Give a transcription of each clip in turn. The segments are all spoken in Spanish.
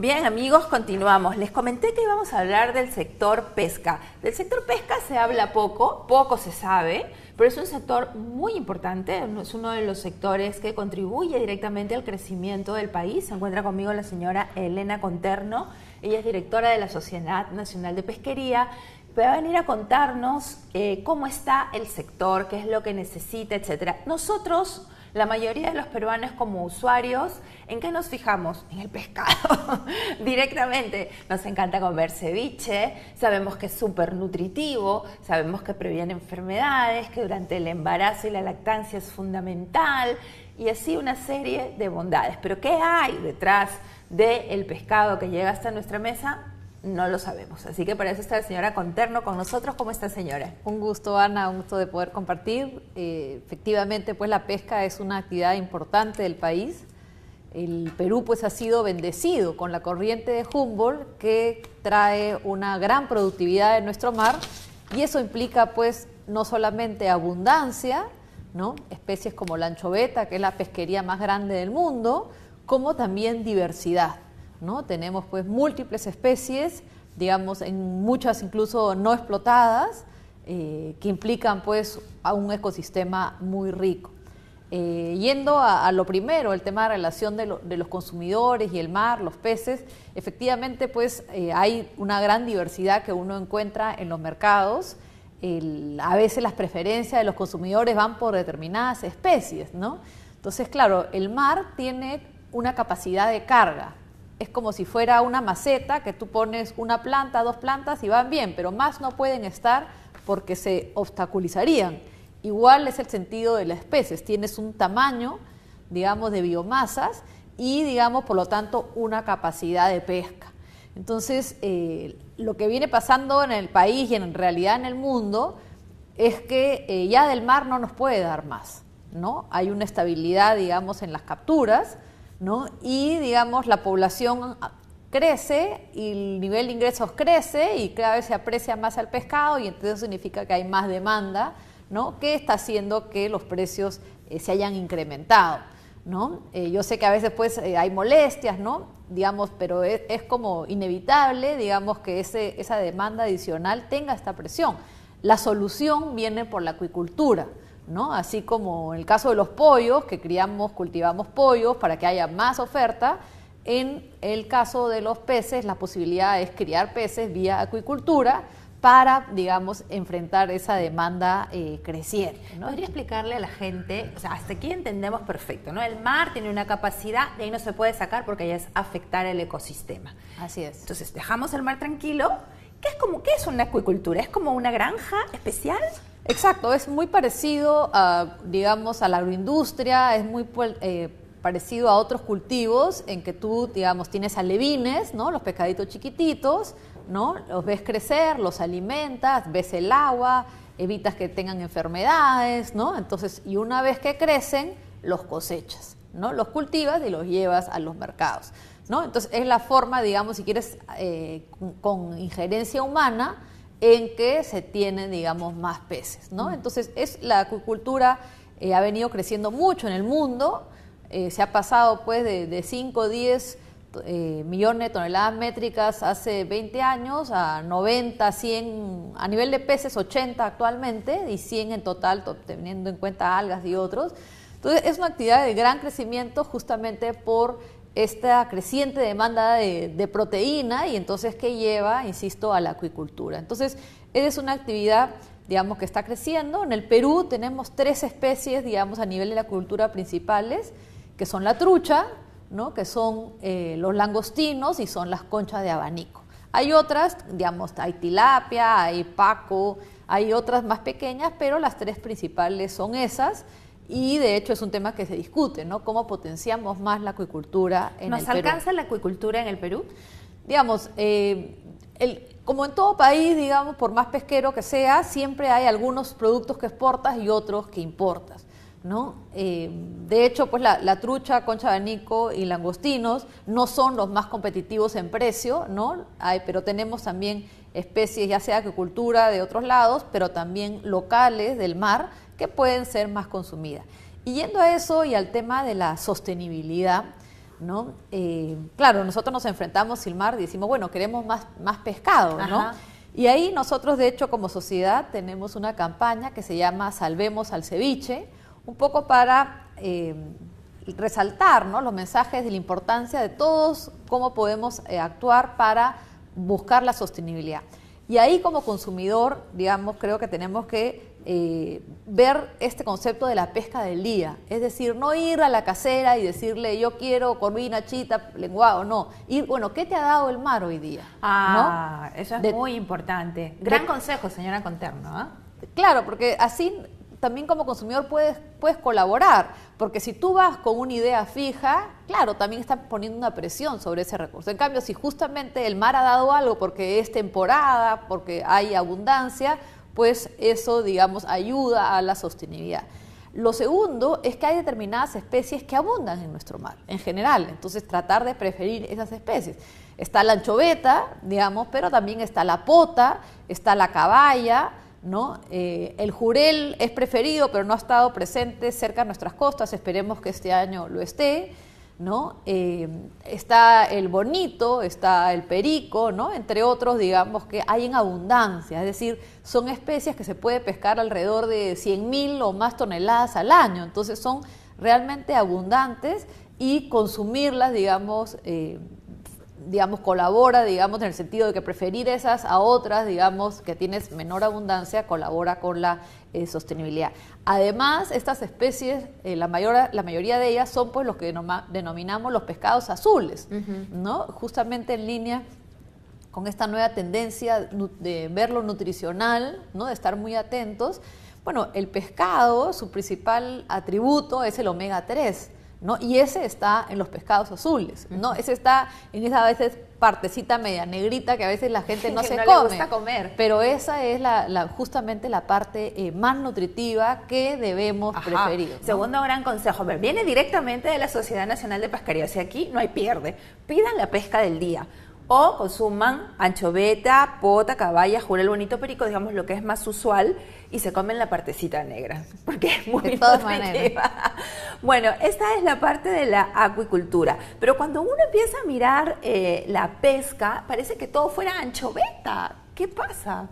Bien, amigos, continuamos. Les comenté que íbamos a hablar del sector pesca. Del sector pesca se habla poco se sabe, pero es un sector muy importante, es uno de los sectores que contribuye directamente al crecimiento del país. Se encuentra conmigo la señora Elena Conterno, ella es directora de la Sociedad Nacional de Pesquería. Va a venir a contarnos cómo está el sector, qué es lo que necesita, etcétera. Nosotros, la mayoría de los peruanos como usuarios, ¿en qué nos fijamos? En el pescado, directamente. Nos encanta comer ceviche, sabemos que es súper nutritivo, sabemos que previene enfermedades, que durante el embarazo y la lactancia es fundamental, y así una serie de bondades. Pero ¿qué hay detrás del pescado que llega hasta nuestra mesa? No lo sabemos, así que para eso está la señora Conterno con nosotros. ¿Cómo está, señora? Un gusto, Ana, un gusto de poder compartir. Efectivamente, pues la pesca es una actividad importante del país. El Perú pues ha sido bendecido con la corriente de Humboldt, que trae una gran productividad en nuestro mar, y eso implica pues no solamente abundancia, ¿no? Especies como la anchoveta, que es la pesquería más grande del mundo, como también diversidad, ¿no? Tenemos pues múltiples especies, digamos, en muchas incluso no explotadas, que implican pues a un ecosistema muy rico. Yendo a lo primero, el tema de relación de los consumidores y el mar, los peces, efectivamente pues hay una gran diversidad que uno encuentra en los mercados. A veces las preferencias de los consumidores van por determinadas especies, ¿no? Entonces, claro, el mar tiene una capacidad de carga. Es como si fuera una maceta que tú pones una planta, dos plantas y van bien, pero más no pueden estar porque se obstaculizarían. Igual es el sentido de las especies, tienes un tamaño, digamos, de biomasas y, digamos, por lo tanto, una capacidad de pesca. Entonces, lo que viene pasando en el país y en realidad en el mundo es que ya del mar no nos puede dar más, ¿no? Hay una estabilidad, digamos, en las capturas, ¿no? Y, digamos, la población crece y el nivel de ingresos crece y cada vez se aprecia más el pescado, y entonces eso significa que hay más demanda, ¿no? Que está haciendo que los precios se hayan incrementado, ¿no? Yo sé que a veces pues hay molestias, ¿no? Digamos, pero es como inevitable, digamos, que esa demanda adicional tenga esta presión. La solución viene por la acuicultura, ¿no? Así como en el caso de los pollos, que cultivamos pollos para que haya más oferta. En el caso de los peces, la posibilidad es criar peces vía acuicultura para, digamos, enfrentar esa demanda creciente, ¿no? ¿Podría explicarle a la gente, o sea, hasta aquí entendemos perfecto, ¿no? El mar tiene una capacidad, de ahí no se puede sacar porque ya es afectar el ecosistema. Así es. Entonces, dejamos el mar tranquilo. ¿Qué es una acuicultura? ¿Es como una granja especial? Exacto, es muy parecido a, digamos, a la agroindustria, es muy parecido a otros cultivos en que tú, digamos, tienes alevines, ¿no? Los pescaditos chiquititos, ¿no? Los ves crecer, los alimentas, ves el agua, evitas que tengan enfermedades, ¿no? Entonces, y una vez que crecen, los cosechas, ¿no? Los cultivas y los llevas a los mercados, ¿no? Entonces, es la forma, digamos, si quieres, con injerencia humana, en que se tienen, digamos, más peces, ¿no? Entonces, la acuicultura ha venido creciendo mucho en el mundo, se ha pasado pues de 5 o 10 millones de toneladas métricas hace 20 años a 90, 100, a nivel de peces 80 actualmente y 100 en total, teniendo en cuenta algas y otros. Entonces, es una actividad de gran crecimiento justamente por esta creciente demanda de proteína, y entonces que lleva, insisto, a la acuicultura. Entonces, es una actividad, digamos, que está creciendo. En el Perú tenemos 3 especies, digamos, a nivel de la acuicultura principales, que son la trucha, ¿no? Que son los langostinos y son las conchas de abanico. Hay otras, digamos, hay tilapia, hay paco, hay otras más pequeñas, pero las 3 principales son esas. Y de hecho es un tema que se discute, ¿no? ¿Cómo potenciamos más la acuicultura en el Perú? ¿Nos alcanza la acuicultura en el Perú? Digamos, como en todo país, digamos, por más pesquero que sea, siempre hay algunos productos que exportas y otros que importas, ¿no? De hecho, pues la trucha, concha de abanico y langostinos no son los más competitivos en precio, ¿no? Pero tenemos también especies, ya sea de acuicultura de otros lados, pero también locales del mar, que pueden ser más consumidas. Y yendo a eso y al tema de la sostenibilidad, ¿no? Claro, nosotros nos enfrentamos, Silmar, y decimos, bueno, queremos más pescado, ¿no? Ajá. Y ahí nosotros, de hecho, como sociedad, tenemos una campaña que se llama Salvemos al Ceviche, un poco para resaltar, ¿no?, los mensajes de la importancia de todos, cómo podemos actuar para buscar la sostenibilidad. Y ahí, como consumidor, digamos, creo que tenemos que ver este concepto de la pesca del día, es decir, no ir a la casera y decirle yo quiero corvina, chita, lenguado, no, ir, bueno, ¿qué te ha dado el mar hoy día? Ah, ¿no? Eso es muy importante. Gran de, consejo, señora Conterno, ¿eh? Claro, porque así también como consumidor puedes colaborar, porque si tú vas con una idea fija, claro, también estás poniendo una presión sobre ese recurso. En cambio, si justamente el mar ha dado algo porque es temporada, porque hay abundancia, pues eso, digamos, ayuda a la sostenibilidad. Lo segundo es que hay determinadas especies que abundan en nuestro mar, en general, entonces tratar de preferir esas especies. Está la anchoveta, digamos, pero también está la pota, está la caballa, ¿no? El jurel es preferido, pero no ha estado presente cerca de nuestras costas, esperemos que este año lo esté, ¿no? Está el bonito, está el perico, ¿no?, entre otros, digamos, que hay en abundancia, es decir, son especies que se puede pescar alrededor de 100.000 o más toneladas al año, entonces son realmente abundantes y consumirlas, digamos, colabora, digamos, en el sentido de que preferir esas a otras, digamos, que tienes menor abundancia, colabora con la sostenibilidad. Además, estas especies, la mayoría de ellas son pues los que denominamos los pescados azules, ¿no? Justamente en línea con esta nueva tendencia de ver lo nutricional, ¿no?, de estar muy atentos. Bueno, el pescado, su principal atributo es el omega 3, ¿no? Y ese está en los pescados azules, ¿no? Ese está en esa a veces partecita media negrita que a veces la gente no se no come. le gusta comer. Pero esa es justamente la parte más nutritiva que debemos preferir, ¿no? Segundo gran consejo, viene directamente de la Sociedad Nacional de Pescaría, o sea, aquí no hay pierde. Pidan la pesca del día. O consuman anchoveta, pota, caballa, jurel, bonito, perico, digamos lo que es más usual, y se comen la partecita negra, porque es muy de todas nutritiva. maneras. Bueno, esta es la parte de la acuicultura, pero cuando uno empieza a mirar la pesca, parece que todo fuera anchoveta. ¿Qué pasa?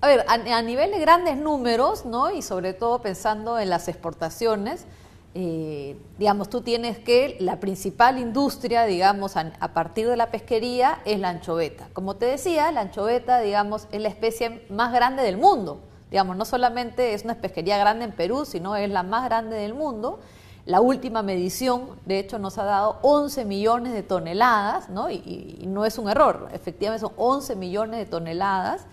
A ver, a nivel de grandes números, ¿no?, y sobre todo pensando en las exportaciones, digamos, tú tienes que la principal industria, digamos, a partir de la pesquería es la anchoveta. Como te decía, la anchoveta, digamos, es la especie más grande del mundo. Digamos, no solamente es una pesquería grande en Perú, sino es la más grande del mundo. La última medición, de hecho, nos ha dado 11 millones de toneladas, ¿no? Y no es un error, efectivamente son 11 millones de toneladas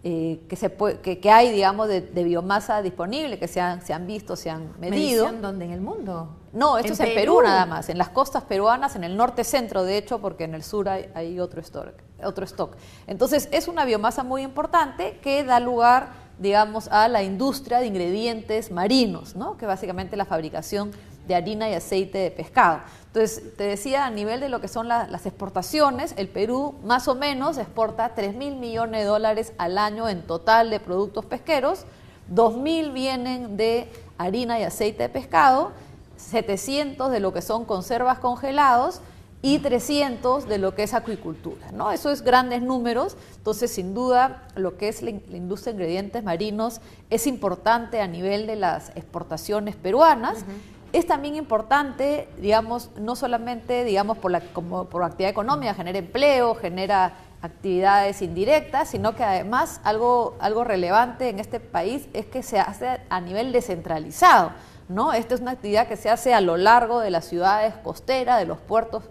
que hay, digamos, de biomasa disponible, que se han visto, se han medido. ¿Medición dónde? ¿En el mundo? No, esto es en Perú nada más, en las costas peruanas, en el norte-centro, de hecho, porque en el sur hay otro stock. Entonces, es una biomasa muy importante que da lugar, digamos, a la industria de ingredientes marinos, ¿no?, que básicamente es la fabricación de harina y aceite de pescado. Entonces, te decía, a nivel de lo que son las exportaciones, el Perú más o menos exporta 3.000 millones de dólares al año en total de productos pesqueros, 2.000 vienen de harina y aceite de pescado, 700 de lo que son conservas congelados y 300 de lo que es acuicultura, ¿no? Eso es grandes números, entonces sin duda lo que es la industria de ingredientes marinos es importante a nivel de las exportaciones peruanas. Es también importante, digamos, no solamente, digamos, como por actividad económica, genera empleo, genera actividades indirectas, sino que además algo relevante en este país es que se hace a nivel descentralizado, ¿no? Esta es una actividad que se hace a lo largo de las ciudades costeras, de los puertos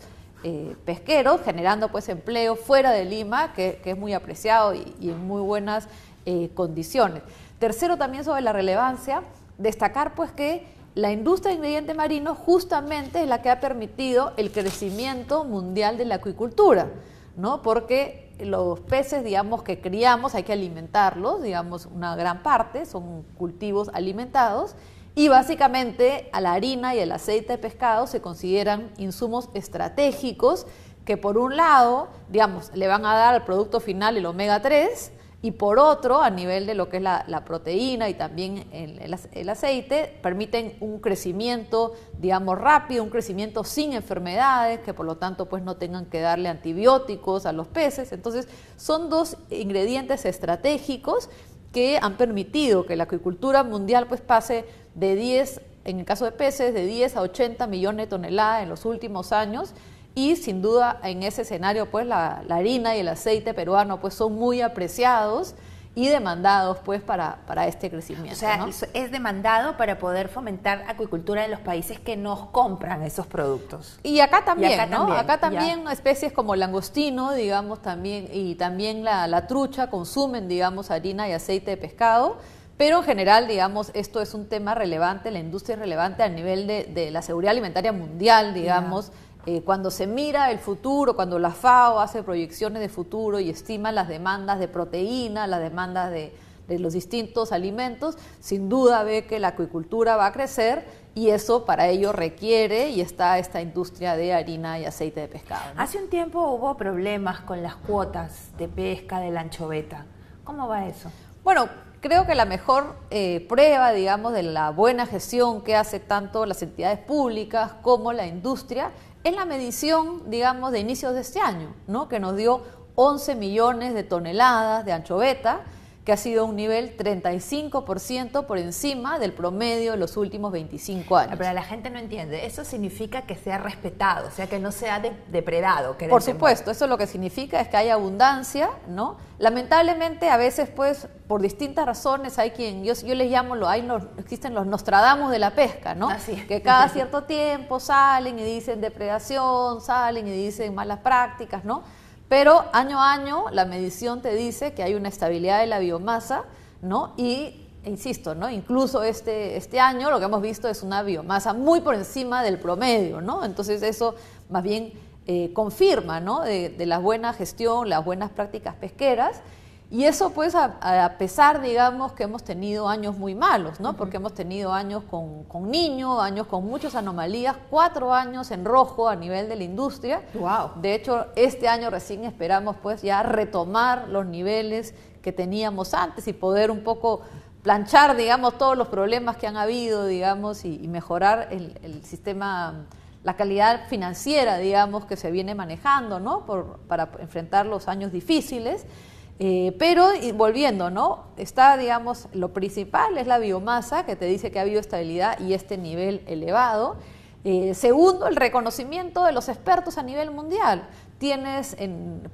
pesqueros, generando pues empleo fuera de Lima, que es muy apreciado y en muy buenas condiciones. Tercero, también sobre la relevancia, destacar pues que la industria de ingredientes marinos justamente es la que ha permitido el crecimiento mundial de la acuicultura, ¿no? Porque los peces, digamos, que criamos hay que alimentarlos, digamos, una gran parte son cultivos alimentados, y básicamente a la harina y el aceite de pescado se consideran insumos estratégicos que por un lado, digamos, le van a dar al producto final el omega 3 y por otro, a nivel de lo que es la proteína y también el aceite, permiten un crecimiento, digamos, rápido, un crecimiento sin enfermedades, que por lo tanto pues no tengan que darle antibióticos a los peces. Entonces, son dos ingredientes estratégicos que han permitido que la acuicultura mundial pues pase de 10, en el caso de peces, de 10 a 80 millones de toneladas en los últimos años, y sin duda en ese escenario pues la harina y el aceite peruano pues son muy apreciados y demandados pues para este crecimiento. O sea, ¿no? es demandado para poder fomentar acuicultura en los países que nos compran esos productos. Y acá también, y acá ¿no? también, acá también especies como el langostino, digamos, también, y también la trucha consumen, digamos, harina y aceite de pescado, pero en general, digamos, esto es un tema relevante, la industria es relevante a nivel de la seguridad alimentaria mundial, digamos. Cuando se mira el futuro, cuando la FAO hace proyecciones de futuro y estima las demandas de proteína, las demandas de los distintos alimentos, sin duda ve que la acuicultura va a crecer y eso para ello requiere y está esta industria de harina y aceite de pescado, ¿no? Hace un tiempo hubo problemas con las cuotas de pesca de la anchoveta. ¿Cómo va eso? Bueno, creo que la mejor prueba, digamos, de la buena gestión que hace tanto las entidades públicas como la industria es la medición, digamos, de inicios de este año, ¿no? Que nos dio 11 millones de toneladas de anchoveta, que ha sido un nivel 35% por encima del promedio de los últimos 25 años. Pero la gente no entiende, eso significa que sea respetado, o sea, que no sea depredado. Por supuesto, eso lo que significa es que hay abundancia, ¿no? Lamentablemente, a veces, pues, por distintas razones, hay quien, yo les llamo, existen los Nostradamus de la pesca, ¿no? Así. Que cada cierto tiempo salen y dicen depredación, salen y dicen malas prácticas, ¿no? Pero año a año la medición te dice que hay una estabilidad de la biomasa, ¿no? Y, insisto, ¿no? Incluso este año lo que hemos visto es una biomasa muy por encima del promedio, ¿no? Entonces eso más bien confirma, ¿no? De la buena gestión, las buenas prácticas pesqueras. Y eso pues a pesar, digamos, que hemos tenido años muy malos, ¿no? Porque hemos tenido años con niños, años con muchas anomalías, 4 años en rojo a nivel de la industria. Wow. De hecho, este año recién esperamos pues ya retomar los niveles que teníamos antes y poder un poco planchar, digamos, todos los problemas que han habido, digamos, y mejorar el sistema, la calidad financiera, digamos, que se viene manejando, ¿no? Para enfrentar los años difíciles. Pero volviendo, ¿no? Está, digamos, lo principal es la biomasa, que te dice que ha habido estabilidad y este nivel elevado. Segundo, el reconocimiento de los expertos a nivel mundial. Tienes,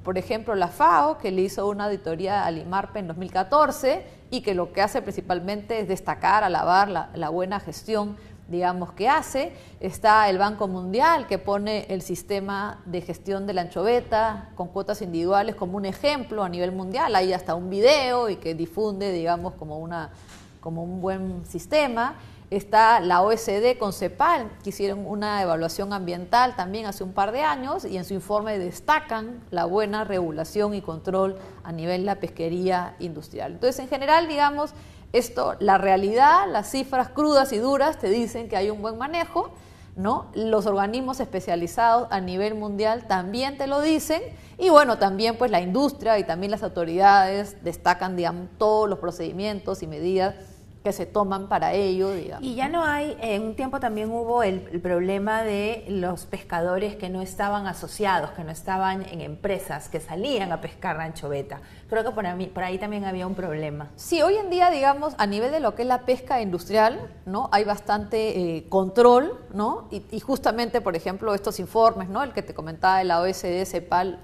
por ejemplo, la FAO, que le hizo una auditoría al IMARPE en 2014 y que lo que hace principalmente es destacar, alabar la buena gestión, digamos, que hace. Está el Banco Mundial, que pone el sistema de gestión de la anchoveta con cuotas individuales como un ejemplo a nivel mundial. Hay hasta un video y que difunde, digamos, como un buen sistema. Está la OECD con CEPAL, que hicieron una evaluación ambiental también hace un par de años y en su informe destacan la buena regulación y control a nivel de la pesquería industrial. Entonces, en general, digamos, esto, la realidad, las cifras crudas y duras te dicen que hay un buen manejo, ¿no? Los organismos especializados a nivel mundial también te lo dicen y bueno, también pues la industria y también las autoridades destacan, digamos, todos los procedimientos y medidas que se toman para ello, digamos. Y ya no hay, en un tiempo también hubo el problema de los pescadores que no estaban asociados, que no estaban en empresas, que salían a pescar la anchoveta. Creo que por ahí también había un problema. Sí, hoy en día, digamos, a nivel de lo que es la pesca industrial, ¿no? Hay bastante control, ¿no? Y justamente, por ejemplo, estos informes, ¿no? El que te comentaba de la OECD, CEPAL,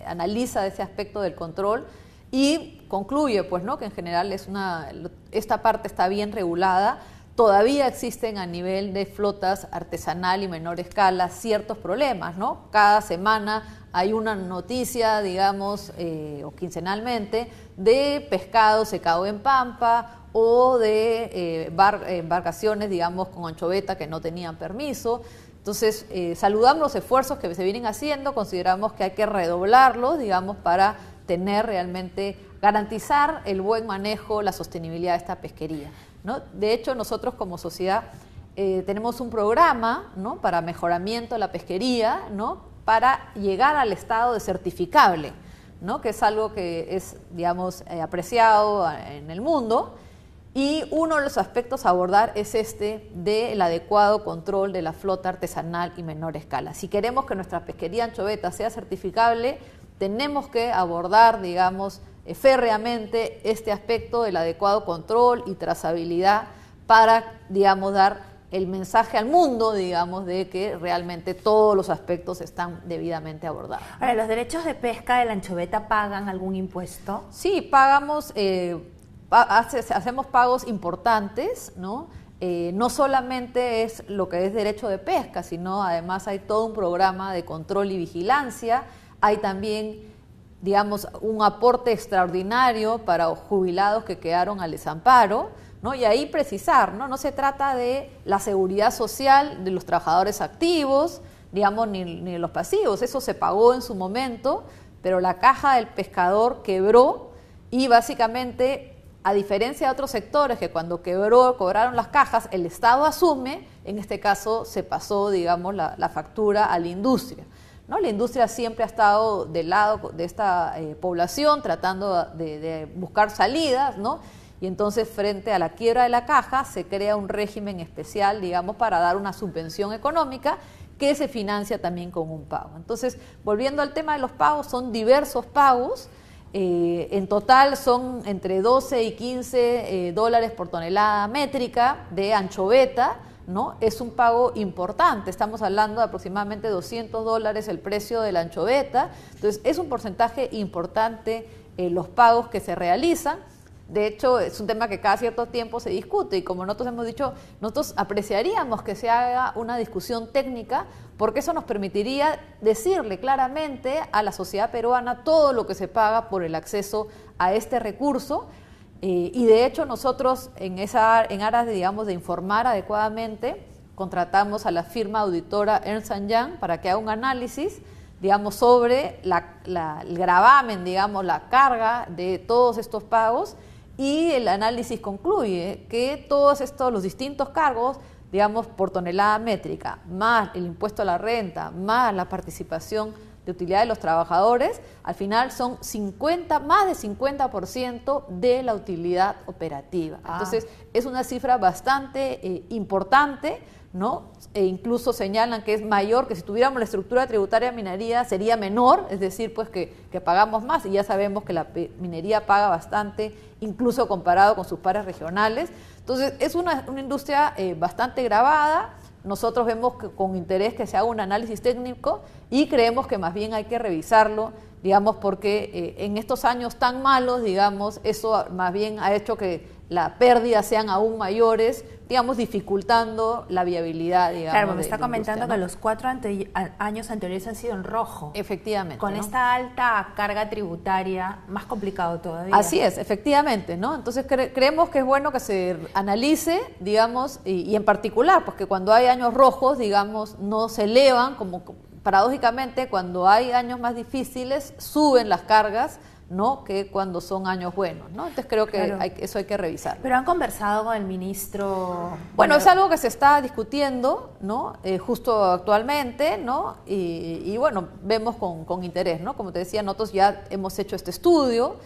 analiza ese aspecto del control y concluye, pues, ¿no? Que en general esta parte está bien regulada. Todavía existen a nivel de flotas artesanal y menor escala ciertos problemas, ¿no? Cada semana hay una noticia, digamos, o quincenalmente, de pescado secado en pampa o de embarcaciones, digamos, con anchoveta que no tenían permiso. Entonces, saludamos los esfuerzos que se vienen haciendo, consideramos que hay que redoblarlos, digamos, para tener realmente, garantizar el buen manejo, la sostenibilidad de esta pesquería, ¿no? De hecho, nosotros como sociedad tenemos un programa, ¿no? Para mejoramiento de la pesquería, ¿no? Para llegar al estado de certificable, ¿no? Que es algo que es, digamos, apreciado en el mundo. Y uno de los aspectos a abordar es este del adecuado control de la flota artesanal y menor escala. Si queremos que nuestra pesquería anchoveta sea certificable, tenemos que abordar, digamos, férreamente este aspecto del adecuado control y trazabilidad para, digamos, dar el mensaje al mundo, digamos, de que realmente todos los aspectos están debidamente abordados. Ahora, ¿los derechos de pesca de la anchoveta pagan algún impuesto? Sí, pagamos... hacemos pagos importantes, ¿no? No solamente es lo que es derecho de pesca, sino además hay todo un programa de control y vigilancia, hay también, digamos, un aporte extraordinario para jubilados que quedaron al desamparo, ¿no? Y ahí precisar, ¿no? No se trata de la seguridad social de los trabajadores activos, digamos, ni de los pasivos, eso se pagó en su momento, pero la caja del pescador quebró y básicamente, a diferencia de otros sectores que cuando cobraron las cajas, el Estado asume, en este caso se pasó, digamos, la factura a la industria, ¿no? La industria siempre ha estado del lado de esta población, tratando de buscar salidas, ¿no? Y entonces, frente a la quiebra de la caja, se crea un régimen especial, digamos, para dar una subvención económica que se financia también con un pago. Entonces, volviendo al tema de los pagos, son diversos pagos. En total son entre 12 y 15 dólares por tonelada métrica de anchoveta, ¿no? Es un pago importante, estamos hablando de aproximadamente 200 dólares el precio de la anchoveta, entonces es un porcentaje importante los pagos que se realizan. De hecho, es un tema que cada cierto tiempo se discute y como nosotros hemos dicho, nosotros apreciaríamos que se haga una discusión técnica porque eso nos permitiría decirle claramente a la sociedad peruana todo lo que se paga por el acceso a este recurso y de hecho nosotros en aras de, digamos, de informar adecuadamente, contratamos a la firma auditora Ernst & Young para que haga un análisis, digamos, sobre el gravamen, digamos, la carga de todos estos pagos. Y el análisis concluye que todos los distintos cargos, digamos, por tonelada métrica, más el impuesto a la renta, más la participación de utilidad de los trabajadores, al final son más de 50% de la utilidad operativa. Entonces, es una cifra bastante importante, ¿no? E incluso señalan que es mayor, que si tuviéramos la estructura tributaria de minería sería menor, es decir, pues que pagamos más, y ya sabemos que la minería paga bastante, incluso comparado con sus pares regionales. Entonces, es una industria bastante gravada. Nosotros vemos con interés que se haga un análisis técnico y creemos que más bien hay que revisarlo, digamos, porque en estos años tan malos, digamos, eso más bien ha hecho que las pérdidas sean aún mayores, digamos, dificultando la viabilidad, digamos. Claro, me está comentando, ¿no?, que los 4 años anteriores han sido en rojo. Efectivamente. Con, ¿no?, esta alta carga tributaria, más complicado todavía. Así es, efectivamente, ¿no? Entonces creemos que es bueno que se analice, digamos, y en particular, porque cuando hay años rojos, digamos, no se elevan, como paradójicamente, cuando hay años más difíciles, suben las cargas, ¿no?, que cuando son años buenos, ¿no? Entonces creo que claro, eso hay que revisar. ¿Pero han conversado con el ministro? Bueno, es algo que se está discutiendo, ¿no? Justo actualmente, ¿no? Y bueno, vemos con interés, ¿no? Como te decía, nosotros ya hemos hecho este estudio,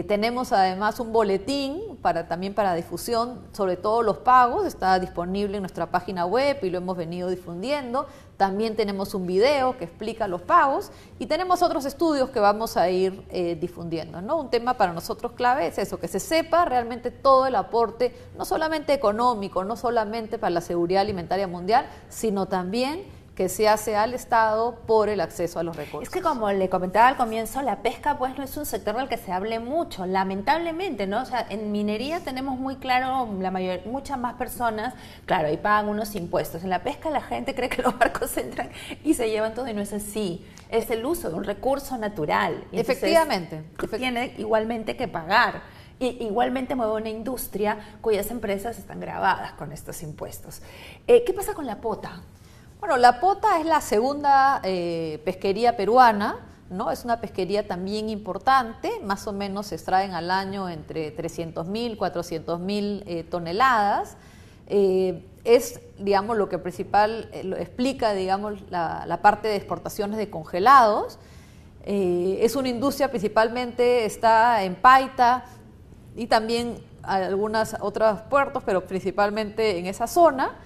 tenemos además un boletín también para difusión sobre todos los pagos, está disponible en nuestra página web y lo hemos venido difundiendo. También tenemos un video que explica los pagos y tenemos otros estudios que vamos a ir difundiendo, ¿no? Un tema para nosotros clave es eso, que se sepa realmente todo el aporte, no solamente económico, no solamente para la seguridad alimentaria mundial, sino también que se hace al Estado por el acceso a los recursos. Es que como le comentaba al comienzo, la pesca pues no es un sector del que se hable mucho, lamentablemente, ¿no? O sea, en minería tenemos muy claro, muchas más personas, claro, ahí pagan unos impuestos. En la pesca la gente cree que los barcos entran y se llevan todo y no es así. Es el uso de un recurso natural. Y efectivamente. Tiene igualmente que pagar. Y igualmente mueve una industria cuyas empresas están gravadas con estos impuestos. ¿Qué pasa con la pota? Bueno, la pota es la segunda pesquería peruana, ¿no? Es una pesquería también importante, más o menos se extraen al año entre 300.000, 400.000 toneladas. Es, digamos, lo que principal lo explica, digamos, la parte de exportaciones de congelados. Es una industria principalmente, está en Paita y también algunos otros puertos, pero principalmente en esa zona.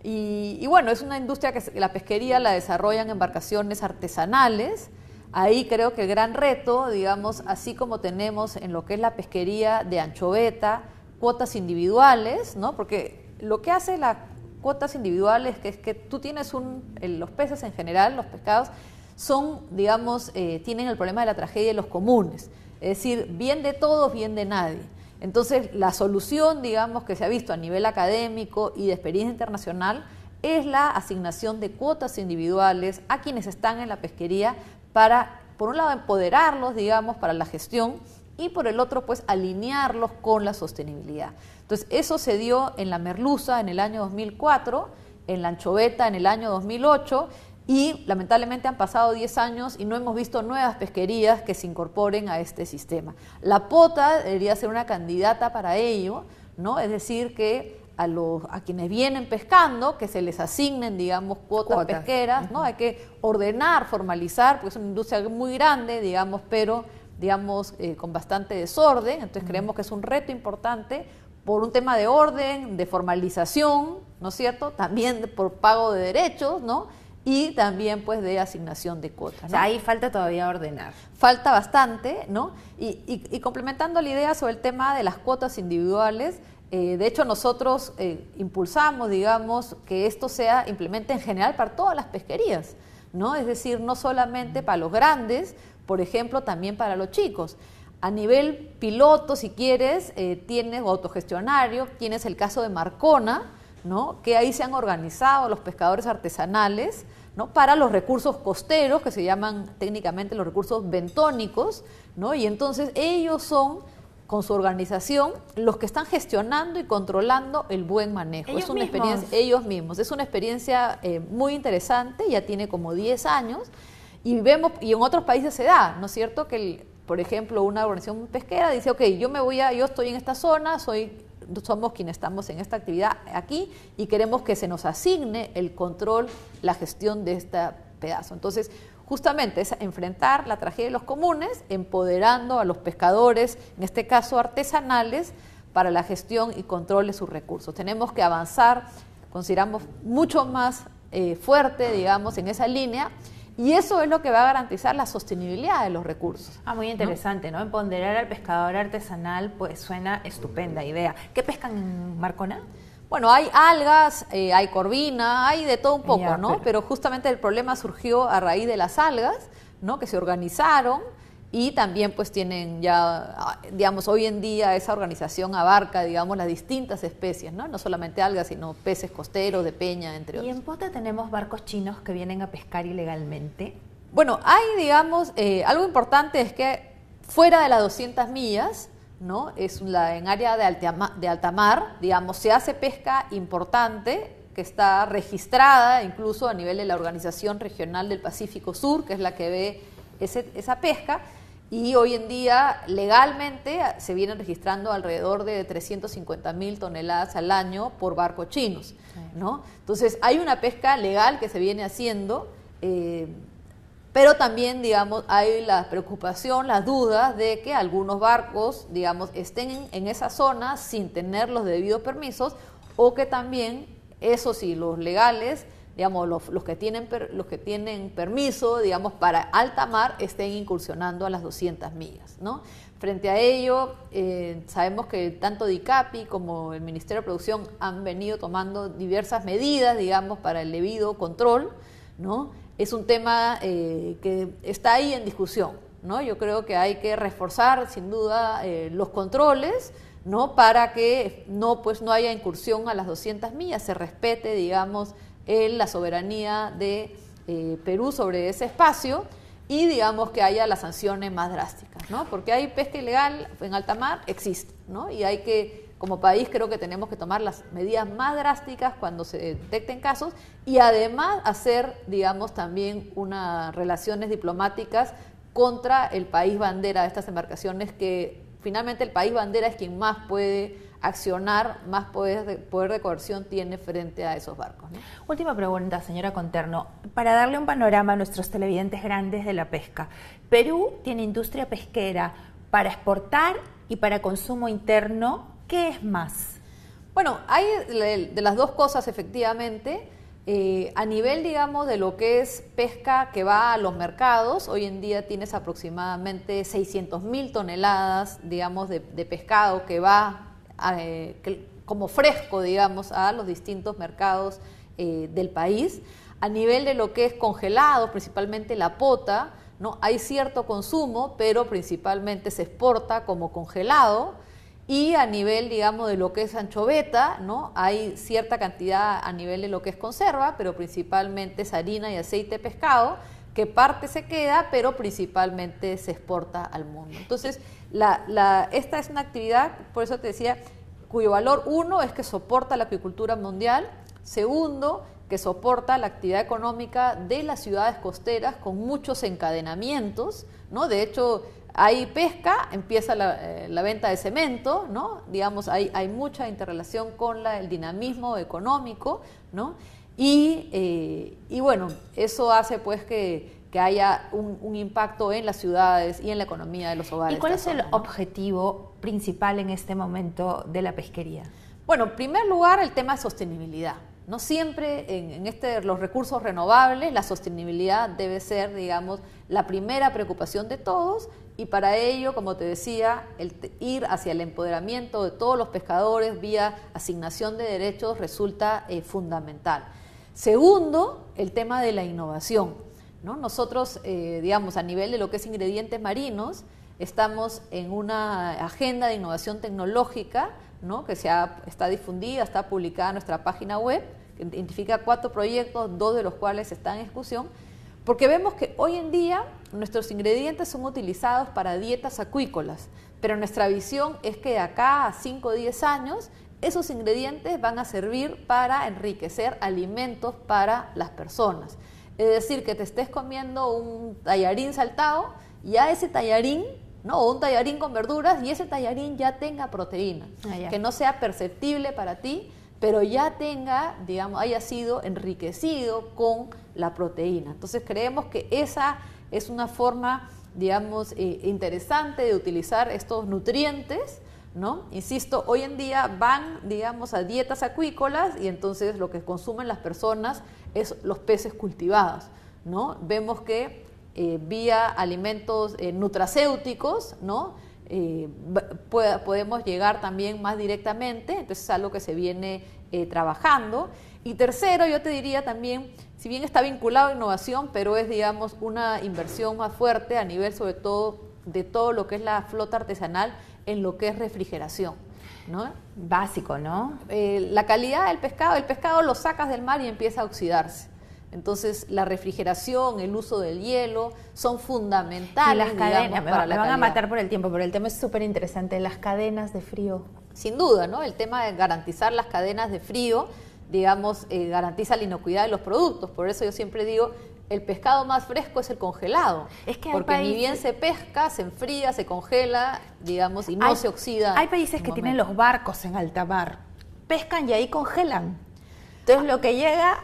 Y bueno, es una industria que la pesquería la desarrollan embarcaciones artesanales. Ahí creo que el gran reto, digamos, así como tenemos en lo que es la pesquería de anchoveta, cuotas individuales, ¿no? Porque lo que hace las cuotas individuales es que tú tienes los peces en general, los pescados, son, digamos, tienen el problema de la tragedia de los comunes, es decir, bien de todos, bien de nadie. Entonces, la solución, digamos, que se ha visto a nivel académico y de experiencia internacional es la asignación de cuotas individuales a quienes están en la pesquería para, por un lado, empoderarlos, digamos, para la gestión y por el otro, pues, alinearlos con la sostenibilidad. Entonces, eso se dio en la merluza en el año 2004, en la anchoveta en el año 2008, y lamentablemente han pasado 10 años y no hemos visto nuevas pesquerías que se incorporen a este sistema. La pota debería ser una candidata para ello, ¿no? Es decir, que a quienes vienen pescando, que se les asignen, digamos, cuotas pesqueras, ¿no? Hay que ordenar, formalizar, porque es una industria muy grande, digamos, pero, digamos, con bastante desorden. Entonces creemos que es un reto importante por un tema de orden, de formalización, ¿no es cierto? También por pago de derechos, ¿no? Y también, pues, de asignación de cuotas, ¿no? O sea, ahí falta todavía ordenar. Falta bastante, ¿no? Y complementando la idea sobre el tema de las cuotas individuales, de hecho nosotros impulsamos, digamos, que esto sea implemente en general para todas las pesquerías, ¿no? Es decir, no solamente para los grandes, por ejemplo, también para los chicos. A nivel piloto, si quieres, tienes, o autogestionario, tienes el caso de Marcona, ¿no? Que ahí se han organizado los pescadores artesanales, ¿no? Para los recursos costeros, que se llaman técnicamente los recursos bentónicos, ¿no? Y entonces ellos son, con su organización, los que están gestionando y controlando el buen manejo. Ellos es una mismos. experiencia, ellos mismos. Es una experiencia muy interesante, ya tiene como 10 años, y vemos, y en otros países se da, ¿no es cierto? Que, por ejemplo, una organización pesquera dice, ok, yo estoy en esta zona, somos quienes estamos en esta actividad aquí y queremos que se nos asigne el control, la gestión de este pedazo. Entonces, justamente es enfrentar la tragedia de los comunes, empoderando a los pescadores, en este caso artesanales, para la gestión y control de sus recursos. Tenemos que avanzar, consideramos, mucho más fuerte, digamos, en esa línea. Y eso es lo que va a garantizar la sostenibilidad de los recursos. Muy interesante, ¿no? Empoderar al pescador artesanal, pues suena estupenda idea. ¿Qué pescan en Marcona? Bueno, hay algas, hay corvina, hay de todo un poco, Ya, ¿no? Pero justamente el problema surgió a raíz de las algas, ¿no? Que se organizaron y también pues tienen ya, digamos, hoy en día esa organización abarca, digamos, las distintas especies, ¿no? No solamente algas, sino peces costeros, de peña, entre otros. ¿Y en Pota tenemos barcos chinos que vienen a pescar ilegalmente? Bueno, hay, digamos, algo importante es que fuera de las 200 millas, ¿no? En área de alta mar, digamos, se hace pesca importante que está registrada incluso a nivel de la Organización Regional del Pacífico Sur, que es la que ve esa pesca, y hoy en día legalmente se vienen registrando alrededor de 350.000 toneladas al año por barcos chinos, ¿no? Entonces hay una pesca legal que se viene haciendo, pero también, digamos, hay la preocupación, las dudas de que algunos barcos, digamos, estén en esa zona sin tener los debidos permisos, o que también, eso sí, los legales, digamos, los que tienen permiso, digamos, para alta mar, estén incursionando a las 200 millas, ¿no? Frente a ello, sabemos que tanto DICAPI como el Ministerio de Producción han venido tomando diversas medidas, digamos, para el debido control, ¿no? Es un tema que está ahí en discusión, ¿no? Yo creo que hay que reforzar, sin duda, los controles, ¿no? Para que no haya incursión a las 200 millas, se respete, digamos, la soberanía de Perú sobre ese espacio y, digamos, que haya las sanciones más drásticas, ¿no? Porque hay pesca ilegal en alta mar, existe, ¿no? Y hay que, como país, creo que tenemos que tomar las medidas más drásticas cuando se detecten casos y además hacer, digamos, también unas relaciones diplomáticas contra el país bandera de estas embarcaciones, que finalmente el país bandera es quien más puede accionar, más poder de coerción tiene frente a esos barcos, ¿no? Última pregunta, señora Conterno, para darle un panorama a nuestros televidentes grandes de la pesca. Perú tiene industria pesquera para exportar y para consumo interno. ¿Qué es más? Bueno, hay de las dos cosas efectivamente. A nivel, digamos, de lo que es pesca que va a los mercados, hoy en día tienes aproximadamente 600.000 toneladas, digamos, de pescado que va como fresco, digamos, a los distintos mercados del país. A nivel de lo que es congelado, principalmente la pota, ¿no? Hay cierto consumo, pero principalmente se exporta como congelado. Y a nivel, digamos, de lo que es anchoveta, ¿no? Hay cierta cantidad a nivel de lo que es conserva, pero principalmente es harina y aceite de pescado, que parte se queda, pero principalmente se exporta al mundo. Entonces, esta es una actividad, por eso te decía, cuyo valor, uno, es que soporta la acuicultura mundial, segundo, que soporta la actividad económica de las ciudades costeras con muchos encadenamientos, ¿no? De hecho, hay pesca, empieza la venta de cemento, ¿no? Digamos, hay mucha interrelación con el dinamismo económico, ¿no? Y bueno, eso hace pues que haya un impacto en las ciudades y en la economía de los hogares. ¿Y cuál es el zona, ¿no? objetivo principal en este momento de la pesquería? Bueno, en primer lugar, el tema de sostenibilidad. No siempre en los recursos renovables la sostenibilidad debe ser, digamos, la primera preocupación de todos, y para ello, como te decía, ir hacia el empoderamiento de todos los pescadores vía asignación de derechos resulta fundamental. Segundo, el tema de la innovación, ¿no? Nosotros, digamos, a nivel de lo que es ingredientes marinos, estamos en una agenda de innovación tecnológica, ¿no? Que está difundida, está publicada en nuestra página web, que identifica 4 proyectos, 2 de los cuales están en ejecución, porque vemos que hoy en día nuestros ingredientes son utilizados para dietas acuícolas, pero nuestra visión es que de acá a 5 o 10 años esos ingredientes van a servir para enriquecer alimentos para las personas. Es decir, que te estés comiendo un tallarín saltado, ya ese tallarín, ¿no? O un tallarín con verduras, y ese tallarín ya tenga proteína, que no sea perceptible para ti, pero ya tenga, digamos, haya sido enriquecido con la proteína. Entonces creemos que esa es una forma, digamos, interesante de utilizar estos nutrientes, ¿no? Insisto, hoy en día van, digamos, a dietas acuícolas, y entonces lo que consumen las personas es los peces cultivados, ¿no? Vemos que vía alimentos nutracéuticos, ¿no? Podemos llegar también más directamente, entonces es algo que se viene trabajando. Y tercero, yo te diría también, si bien está vinculado a innovación, pero es, digamos, una inversión más fuerte a nivel sobre todo de todo lo que es la flota artesanal en lo que es refrigeración, ¿no? Básico, ¿no? La calidad del pescado lo sacas del mar y empieza a oxidarse. Entonces, la refrigeración, el uso del hielo son fundamentales. Y las cadenas, digamos, para me la van a calidad. matar por el tiempo, pero el tema es súper interesante, las cadenas de frío. Sin duda, ¿no? El tema de garantizar las cadenas de frío, digamos, garantiza la inocuidad de los productos. Por eso yo siempre digo, el pescado más fresco es el congelado. Es que porque ni bien se pesca, se enfría, se congela, digamos, y no se oxida. Hay países que tienen los barcos en alta mar, pescan y ahí congelan. Entonces lo que llega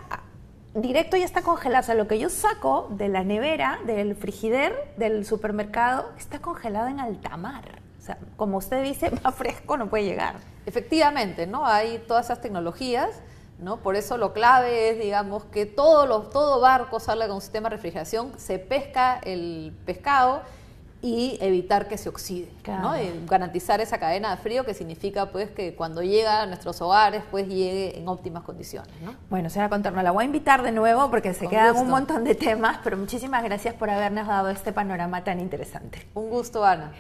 directo ya está congelado. O sea, lo que yo saco de la nevera, del frigider, del supermercado, está congelado en alta mar. O sea, como usted dice, más fresco no puede llegar. Efectivamente, ¿no? Hay todas esas tecnologías, ¿no? Por eso lo clave es, digamos, que todo barco salga con un sistema de refrigeración, se pesca el pescado y evitar que se oxide, claro, ¿no? Y garantizar esa cadena de frío, que significa pues que cuando llega a nuestros hogares pues llegue en óptimas condiciones, ¿no? Bueno, señora Conterno, la voy a invitar de nuevo porque se quedan un montón de temas, pero muchísimas gracias por habernos dado este panorama tan interesante. Un gusto, Ana.